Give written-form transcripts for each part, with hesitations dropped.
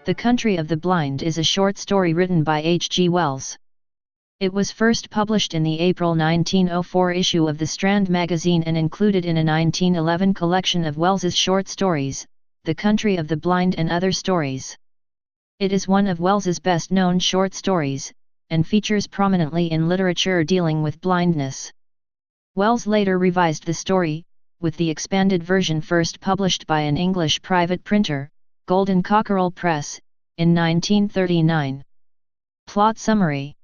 The Country of the Blind is a short story written by H. G. Wells. It was first published in the April 1904 issue of the Strand magazine and included in a 1911 collection of Wells's short stories, The Country of the Blind and Other Stories. It is one of Wells's best-known short stories, and features prominently in literature dealing with blindness. Wells later revised the story, with the expanded version first published by an English private printer, Golden Cockerel Press, in 1939. Plot summary.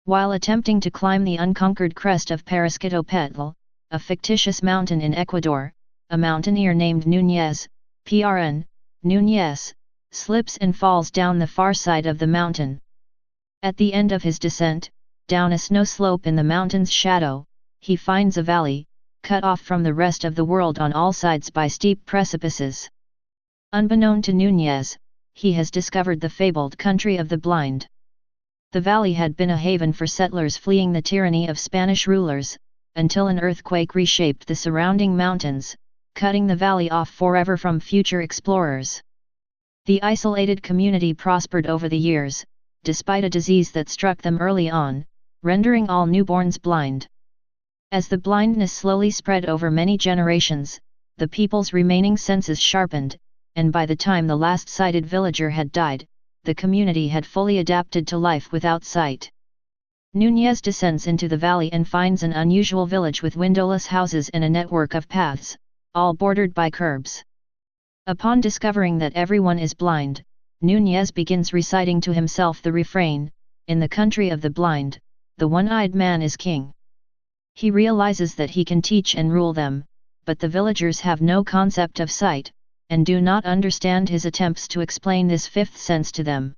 While attempting to climb the unconquered crest of Parasquitopetl, a fictitious mountain in Ecuador, a mountaineer named Núñez, PRN, Núñez, slips and falls down the far side of the mountain. At the end of his descent, down a snow slope in the mountain's shadow, he finds a valley, cut off from the rest of the world on all sides by steep precipices. Unbeknown to Núñez, he has discovered the fabled country of the blind. The valley had been a haven for settlers fleeing the tyranny of Spanish rulers, until an earthquake reshaped the surrounding mountains, cutting the valley off forever from future explorers. The isolated community prospered over the years, despite a disease that struck them early on, rendering all newborns blind. As the blindness slowly spread over many generations, the people's remaining senses sharpened, and by the time the last sighted villager had died, the community had fully adapted to life without sight. Núñez descends into the valley and finds an unusual village with windowless houses and a network of paths, all bordered by curbs. Upon discovering that everyone is blind, Núñez begins reciting to himself the refrain, "In the country of the blind, the one-eyed man is king." He realizes that he can teach and rule them, but the villagers have no concept of sight, and do not understand his attempts to explain this fifth sense to them.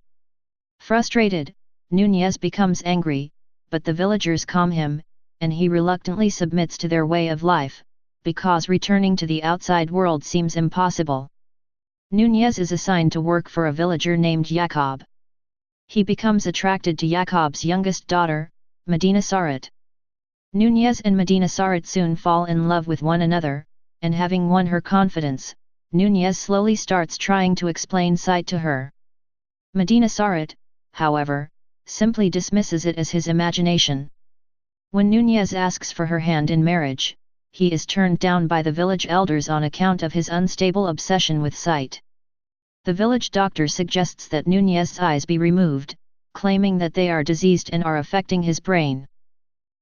Frustrated, Núñez becomes angry, but the villagers calm him, and he reluctantly submits to their way of life, because returning to the outside world seems impossible. Núñez is assigned to work for a villager named Jacob. He becomes attracted to Jacob's youngest daughter, Medina Sarat. Núñez and Medina Sarat soon fall in love with one another, and having won her confidence, Núñez slowly starts trying to explain sight to her. Medina Sarat, however, simply dismisses it as his imagination. When Núñez asks for her hand in marriage, he is turned down by the village elders on account of his unstable obsession with sight. The village doctor suggests that Núñez's eyes be removed, claiming that they are diseased and are affecting his brain.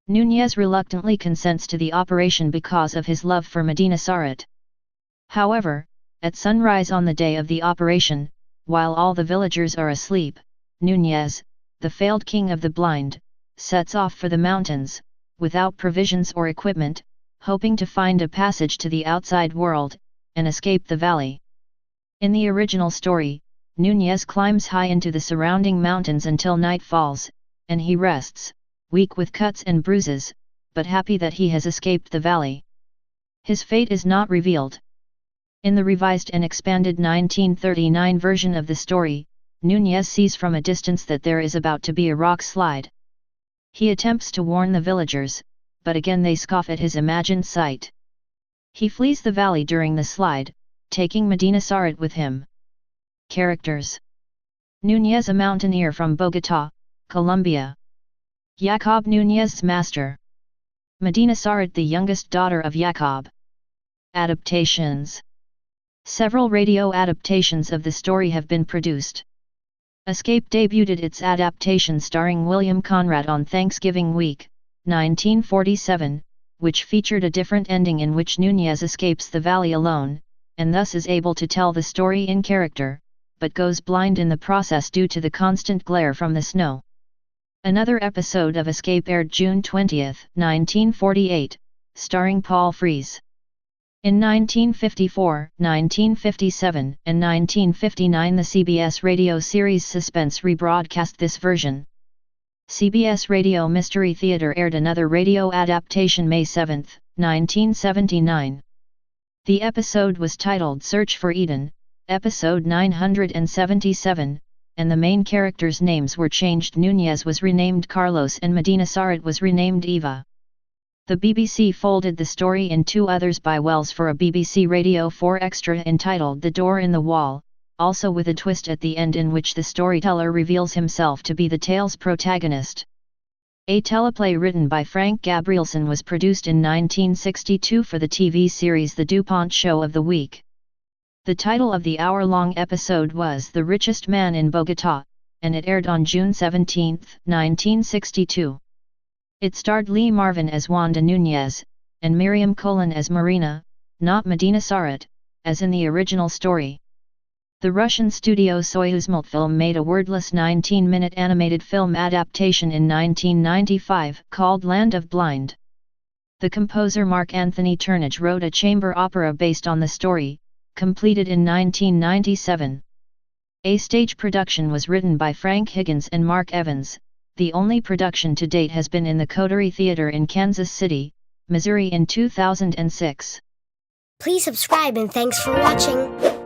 Núñez reluctantly consents to the operation because of his love for Medina Sarat. However, at sunrise on the day of the operation, while all the villagers are asleep, Núñez, the failed king of the blind, sets off for the mountains, without provisions or equipment, hoping to find a passage to the outside world, and escape the valley. In the original story, Núñez climbs high into the surrounding mountains until night falls, and he rests, weak with cuts and bruises, but happy that he has escaped the valley. His fate is not revealed. In the revised and expanded 1939 version of the story, Núñez sees from a distance that there is about to be a rock slide. He attempts to warn the villagers, but again they scoff at his imagined sight. He flees the valley during the slide, taking Medina Sarat with him. Characters: Núñez, a mountaineer from Bogotá, Colombia. Jacob, Núñez's master. Medina Sarat, the youngest daughter of Jacob. Adaptations. Several radio adaptations of the story have been produced. Escape debuted its adaptation starring William Conrad on Thanksgiving week, 1947, which featured a different ending in which Núñez escapes the valley alone, and thus is able to tell the story in character, but goes blind in the process due to the constant glare from the snow. Another episode of Escape aired June 20, 1948, starring Paul Frees. In 1954, 1957, and 1959 the CBS radio series Suspense rebroadcast this version. CBS Radio Mystery Theater aired another radio adaptation May 7, 1979. The episode was titled Search for Eden, episode 977, and the main characters' names were changed. Núñez was renamed Carlos and Medina Sarat was renamed Eva. The BBC folded the story in two others by Wells for a BBC Radio 4 extra entitled The Door in the Wall, also with a twist at the end in which the storyteller reveals himself to be the tale's protagonist. A teleplay written by Frank Gabrielson was produced in 1962 for the TV series The DuPont Show of the Week. The title of the hour-long episode was The Richest Man in Bogotá, and it aired on June 17, 1962. It starred Lee Marvin as Wanda Nunez, and Miriam Colin as Marina, not Medina Sarat, as in the original story. The Russian studio Soyuzmultfilm made a wordless 19-minute animated film adaptation in 1995 called Land of Blind. The composer Mark Anthony Turnage wrote a chamber opera based on the story, completed in 1997. A stage production was written by Frank Higgins and Mark Evans. The only production to date has been in the Coterie Theater in Kansas City, Missouri in 2006. Please subscribe and thanks for watching.